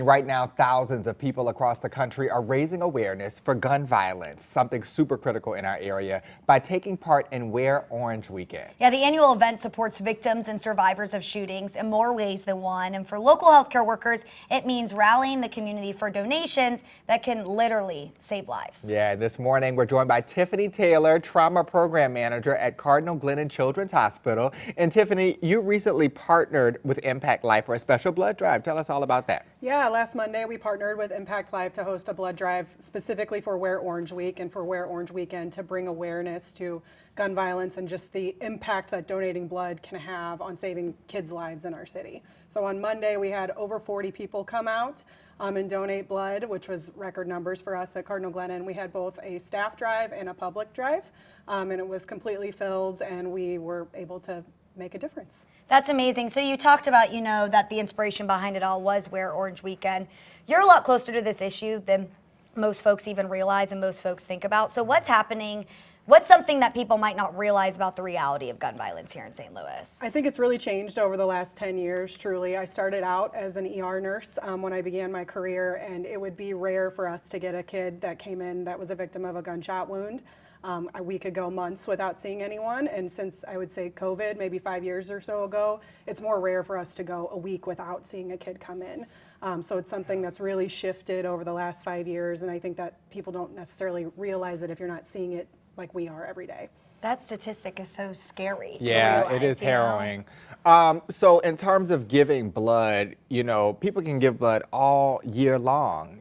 Right now, thousands of people across the country are raising awareness for gun violence, something super critical in our area, by taking part in Wear Orange Weekend. Yeah, the annual event supports victims and survivors of shootings in more ways than one. And for local healthcare workers, it means rallying the community for donations that can literally save lives. Yeah, this morning we're joined by Tiffany Taylor, Trauma Program Manager at Cardinal Glennon Children's Hospital. And Tiffany, you recently partnered with Impact Life for a special blood drive. Tell us all about that. Yeah, last Monday we partnered with Impact Life to host a blood drive specifically for Wear Orange Week and for Wear Orange Weekend to bring awareness to gun violence and just the impact that donating blood can have on saving kids' lives in our city. So on Monday we had over 40 people come out and donate blood, which was record numbers for us at Cardinal Glennon. We had both a staff drive and a public drive, and it was completely filled, and we were able to make a difference. That's amazing. So you talked about, that the inspiration behind it all was Wear Orange Weekend. You're a lot closer to this issue than most folks even realize and most folks think about. So what's happening? What's something that people might not realize about the reality of gun violence here in St. Louis? I think it's really changed over the last 10 years, truly. I started out as an ER nurse when I began my career, and it would be rare for us to get a kid that came in that was a victim of a gunshot wound. We could go months without seeing anyone, and since I would say COVID, maybe 5 years or so ago, it's more rare for us to go a week without seeing a kid come in. So it's something that's really shifted over the last 5 years, and I think that people don't necessarily realize it if you're not seeing it like we are every day. That statistic is so scary. Yeah, it is harrowing. So in terms of giving blood, people can give blood all year long.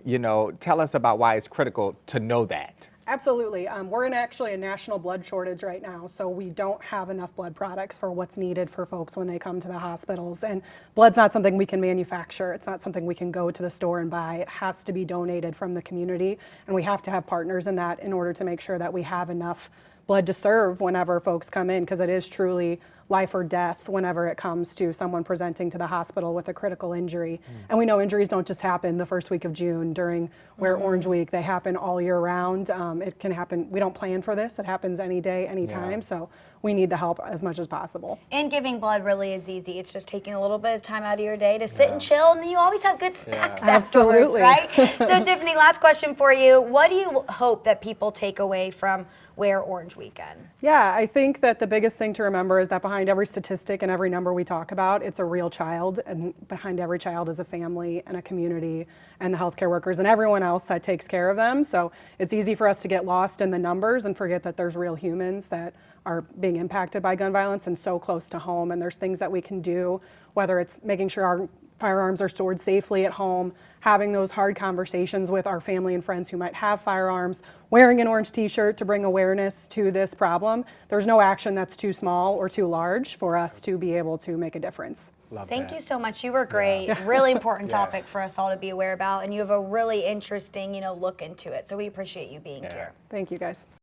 Tell us about why it's critical to know that. Absolutely. We're in actually a national blood shortage right now, so we don't have enough blood products for what's needed for folks when they come to the hospitals. And blood's not something we can manufacture. It's not something we can go to the store and buy. It has to be donated from the community, and we have to have partners in that in order to make sure that we have enough blood to serve whenever folks come in, because it is truly life or death whenever it comes to someone presenting to the hospital with a critical injury. And we know injuries don't just happen the first week of June during Wear Orange Week. They happen all year round. It can happen, we don't plan for this. It happens any day, anytime. Yeah. So we need the help as much as possible. And giving blood really is easy. It's just taking a little bit of time out of your day to sit and chill, and then you always have good snacks afterwards, right? So Tiffany, last question for you. What do you hope that people take away from Wear Orange Weekend? Yeah, I think that the biggest thing to remember is that behind every statistic and every number we talk about, it's a real child, and behind every child is a family and a community and the healthcare workers and everyone else that takes care of them. So it's easy for us to get lost in the numbers and forget that there's real humans that are being impacted by gun violence and so close to home. And there's things that we can do, whether it's making sure our firearms are stored safely at home, having those hard conversations with our family and friends who might have firearms, wearing an orange t-shirt to bring awareness to this problem. There's no action that's too small or too large for us to be able to make a difference. Thank you so much. You were great. Yeah. Really important topic for us all to be aware about, and you have a really interesting, look into it. So we appreciate you being here. Thank you, guys.